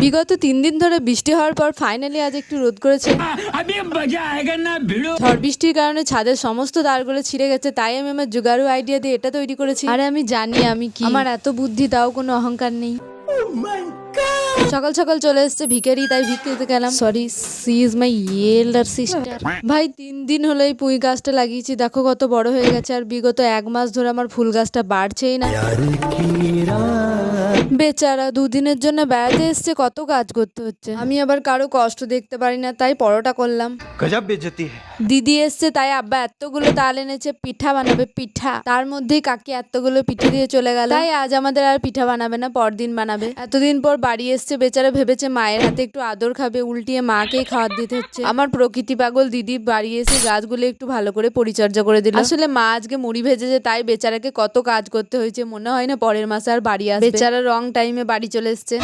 বিগত 3 দিন ধরে বৃষ্টি হওয়ার পর ফাইনালি আজ একটু রোদ করেছে। ঝড় বৃষ্টির কারণে ছাদের সমস্ত তারগুলো ছিঁড়ে গেছে, তাই আমি আমার জুগাড়ু আইডিয়া দিয়ে এটা তৈরি করেছি। আরে আমি জানি আমি কি, আমার এত বুদ্ধি তাও কোনো অহংকার নেই। সকাল সকাল চলে এসছে ভিখারি, তাই ভিক্ষে দিতে গেলাম। Sorry, she is my elder sister. ভাই 3 দিন হলো এই পুঁই গাছটা লাগিয়েছি, দেখো কত বড় হয়ে গেছে। আর বিগত 1 মাস ধরে আমার ফুল গাছটা বাড়ছেই না। বেচারা 2 দিনের জন্য বেড়াতে এসছে, কত কাজ করতে হচ্ছে। আমি আবার কারো কষ্ট দেখতে পারি না, তাই পরোটা করলাম। गजब बेइज्जती है। দিদি এসছে, তাই আব্বা এতগুলো তাল এনেছে, পিঠা বানাবে। পিঠা তার মধ্যেই কাকি এতগুলো পিঠে দিয়ে চলে গেল, তাই আজ আমাদের আর পিঠা বানাবে না, পরদিন বানাবে। এতদিন পর বাড়ি এসছে, বেচারা ভেবেছে মায়ের হাতে একটু আদর খাবে, উল্টিয়ে মাকেই খাওয়ার দিতে হচ্ছে। আমার প্রকৃতি পাগল দিদি বাড়ি এসে গাছগুলো একটু ভালো করে পরিচর্যা করে দিল। আসলে মা আজকে মুড়ি ভেজেছে, তাই বেচারাকে কত কাজ করতে হয়েছে, মনে হয় না পরের মাসে আর বাড়ি আসবে। বেচারা রং টাইমে বাড়ি চলে এসছে।